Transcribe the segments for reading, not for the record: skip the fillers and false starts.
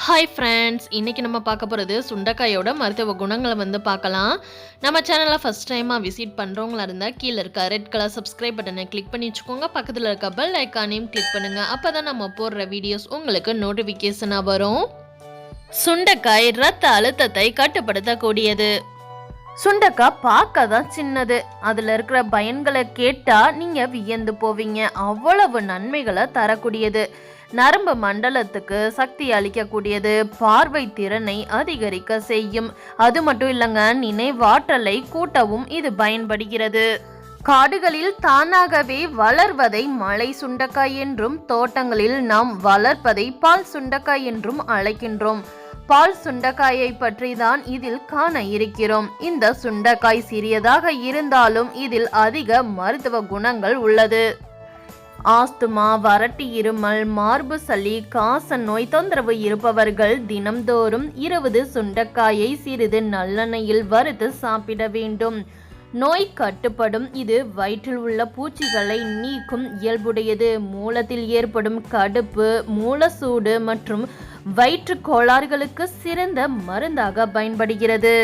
Hi friends, இன்றைக்கி நம்ம பார்க்க போகிறது சுண்டைக்காயோட மருத்துவ குணங்களை பார்க்கலாம். நம்ம சேனலை ஃபஸ்ட் டைமாக விசிட் பண்ணுறவங்களா இருந்தால் கீழே இருக்க ரெட் கலர் சப்ஸ்கிரைப் பட்டனை கிளிக் பண்ணி வச்சுக்கோங்க. பக்கத்தில் இருக்க பெல் ஐக்கானையும் கிளிக் பண்ணுங்கள். அப்போ தான் நம்ம போடுற வீடியோஸ் உங்களுக்கு நோட்டிஃபிகேஷனாக வரும். சுண்டைக்காய் இரத்த அழுத்தத்தை கட்டுப்படுத்தக்கூடியது. சுண்டைக்காய் பார்க்க தான் சின்னது, அதில் இருக்கிற பயன்களை கேட்டால் நீங்கள் வியந்து போவீங்க. அவ்வளவு நன்மைகளை தரக்கூடியது. நரம்பு மண்டலத்துக்கு சக்தி அளிக்கக்கூடியது, பார்வை திறனை அதிகரிக்க செய்யும். அது மட்டும் இல்லைங்க, நினைவாற்றலை கூட்டவும் இது பயன்படுகிறது. காடுகளில் தானாகவே வளர்வதை மலை சுண்டைக்காய் என்றும், தோட்டங்களில் நாம் வளர்ப்பதை பால் சுண்டைக்காய் என்றும் அழைக்கின்றோம். பால் சுண்டைக்காயை பற்றி தான் இதில் காண இருக்கிறோம். இந்த சுண்டைக்காய் சிறியதாக இருந்தாலும் இதில் அதிக மருத்துவ குணங்கள் உள்ளது. ஆஸ்துமா, வறட்டு இருமல், மார்பு சளி, காச நோய் தொந்தரவு இருப்பவர்கள் தினம்தோறும் 20 சுண்டைக்காயை சிறிது நல்லெண்ணெயில் வறுத்து சாப்பிட வேண்டும். நோய் கட்டுப்படும். இது வயிற்றில் உள்ள பூச்சிகளை நீக்கும் இயல்புடையது. மூலத்தில் ஏற்படும் கடுப்பு, மூலசூடு மற்றும் வயிற்று கோளாறுகளுக்கு சிறந்த மருந்தாக பயன்படுகிறது.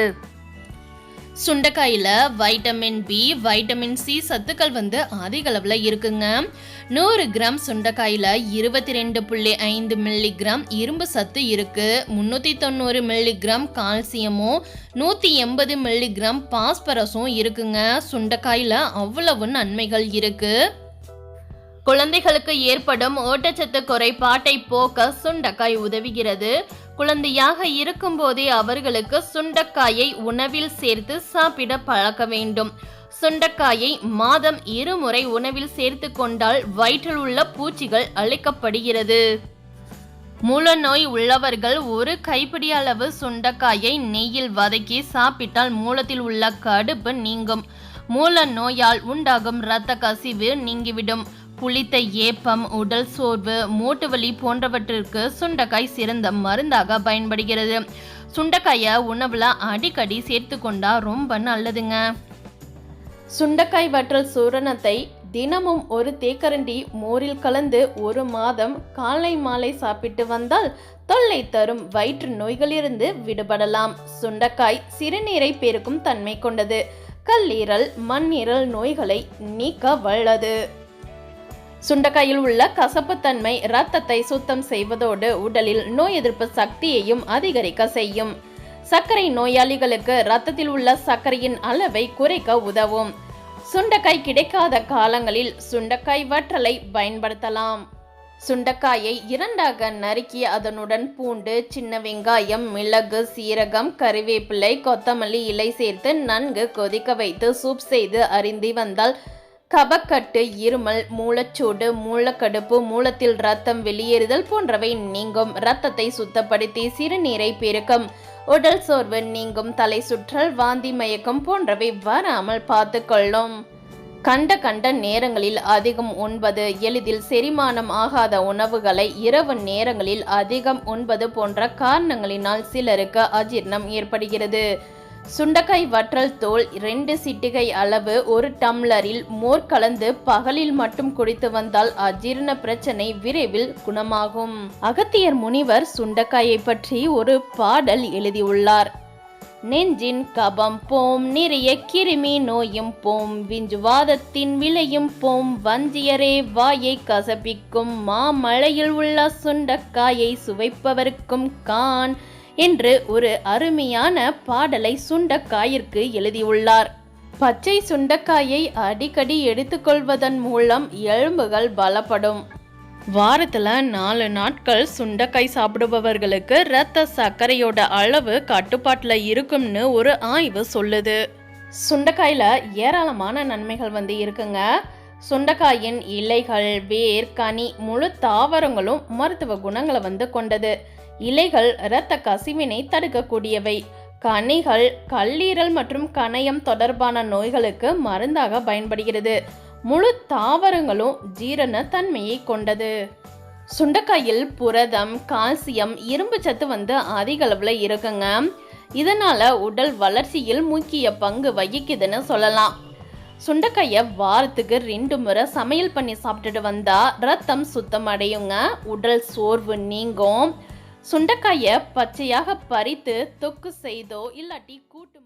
சுண்டைக்காயில் வைட்டமின் பி, வைட்டமின் சி சத்துக்கள் அதிக அளவில் இருக்குங்க. 100 கிராம் சுண்டைக்காயில் 22.5 மில்லிகிராம் இரும்பு சத்து இருக்கு. 390 மில்லிகிராம் கால்சியமும் 180 மில்லிகிராம் பாஸ்பரஸும் இருக்குங்க. சுண்டைக்காயில் அவ்வளவு நன்மைகள் இருக்கு. குழந்தைகளுக்கு ஏற்படும் ஊட்டச்சத்து குறைபாட்டை போக்க சுண்டைக்காய் உதவுகிறது. குழந்தையாக இருக்கும் போதே அவர்களுக்கு சுண்டைக்காயை உணவில் சேர்த்து சாப்பிட பழக்க வேண்டும். சுண்டைக்காயை மாதம் 2 முறை உணவில் சேர்த்து கொண்டால் வயிற்றில் உள்ள பூச்சிகள் அழிக்கப்படுகிறது. மூலநோய் உள்ளவர்கள் 1 கைப்பிடி அளவு சுண்டைக்காயை நெய்யில் வதக்கி சாப்பிட்டால் மூலத்தில் உள்ள கடுப்பு நீங்கும். மூல நோயால் உண்டாகும் இரத்த கசிவு நீங்கிவிடும். புளித்த ஏப்பம், உடல் சோர்வு, மூட்டுவலி போன்றவற்றிற்கு சுண்டைக்காய் சிறந்த மருந்தாக பயன்படுகிறது. சுண்டைக்காயை உணவுல அடிக்கடி சேர்த்து கொண்டா ரொம்ப நல்லதுங்க. சுண்டைக்காய் வற்றல் சூரணத்தை தினமும் 1 தேக்கரண்டி மோரில் கலந்து 1 மாதம் காலை மாலை சாப்பிட்டு வந்தால் தொல்லை தரும் வயிற்று நோய்களிலிருந்து விடுபடலாம். சுண்டைக்காய் சிறுநீரை பெருக்கும் தன்மை கொண்டது. கல்லீரல், மண்ணீரல் நோய்களை நீக்க வல்லது. சுண்டைக்காயில் உள்ள கசப்புத்தன்மை இரத்தத்தை சுத்தம் செய்வதோடு உடலில் நோய் எதிர்ப்பு சக்தியையும் அதிகரிக்க செய்யும். சர்க்கரை நோயாளிகளுக்கு இரத்தத்தில் உள்ள சர்க்கரையின் அளவை குறைக்க உதவும். சுண்டைக்காய் கிடைக்காத காலங்களில் சுண்டைக்காய் வற்றலை பயன்படுத்தலாம். சுண்டைக்காயை 2ஆக நறுக்கி அதனுடன் பூண்டு, சின்ன வெங்காயம், மிளகு, சீரகம், கறிவேப்பிலை, கொத்தமல்லி இலை சேர்த்து நன்கு கொதிக்க வைத்து சூப் செய்து அருந்தி வந்தால் கபக்கட்டு, இருமல், மூலச்சூடு, மூலக்கடுப்பு, மூலத்தில் இரத்தம் வெளியேறுதல் போன்றவை நீங்கும். இரத்தத்தை சுத்தப்படுத்தி சிறுநீரை பெருக்கும். உடல் சோர்வு நீங்கும். தலை சுற்றல், வாந்தி, மயக்கம் போன்றவை வராமல் பார்த்து கொள்ளும். கண்ட நேரங்களில் அதிகம் உண்பது, எளிதில் செரிமானம் ஆகாத உணவுகளை இரவு நேரங்களில் அதிகம் உண்பது போன்ற காரணங்களினால் சிலருக்கு அஜீர்ணம் ஏற்படுகிறது. சுண்டைக்காய் வற்றல் தோல் 2 சிட்டிகை அளவு 1 டம்ளரில் மோர் கலந்து பகலில் மட்டும் குடித்து வந்தால் அஜீரண பிரச்சனை விரைவில் குணமாகும். அகத்தியர் முனிவர் சுண்டைக்காயை பற்றி ஒரு பாடல் எழுதியுள்ளார். நெஞ்சின் கபம் போம், நிறைய கிருமி நோயும் போம், விஞ்சுவாதத்தின் விளையும் போம், வஞ்சியரே வாயை கசப்பிக்கும், மாமலையில் உள்ள சுண்டைக்காயை சுவைப்பவர்க்கும் கான் என்று ஒரு அருமையான பாடலை சுண்டைக்காயிற்கு எழுதியுள்ளார். பச்சை சுண்டைக்காயை அடிக்கடி எடுத்துக்கொள்வதன் மூலம் எலும்புகள் பலப்படும். வாரத்தில் 4 நாட்கள் சுண்டைக்காய் சாப்பிடுபவர்களுக்கு இரத்த சர்க்கரையோட அளவு கட்டுப்பாட்டில் இருக்கும்னு ஒரு ஆய்வு சொல்லுது. சுண்டைக்காயில் ஏராளமான நன்மைகள் இருக்குங்க. சுண்டைக்காயின் இலைகள், வேர், கனி, முழு தாவரங்களும் மருத்துவ குணங்களை கொண்டது. இலைகள் இரத்த கசிவினை தடுக்கக்கூடியவை. கனிகள் கல்லீரல் மற்றும் கணையம் தொடர்பான நோய்களுக்கு மருந்தாக பயன்படுகிறது. முழு தாவரங்களும் ஜீரண தன்மையை கொண்டது. சுண்டைக்காயில் புரதம், கால்சியம், இரும்பு சத்து அதிக அளவில் இருக்குங்க. இதனால உடல் வளர்ச்சியில் முக்கிய பங்கு வகிக்குதுன்னு சொல்லலாம். சுண்டைக்காயை வாரத்துக்கு 2 முறை சமையல் பண்ணி சாப்பிட்டுட்டு வந்தா ரத்தம் சுத்தம் அடையுங்க. உடல் சோர்வு நீங்கும். சுண்டைக்காயை பச்சையாக பறித்து தொக்கு செய்தோ இல்லாட்டி கூட்டு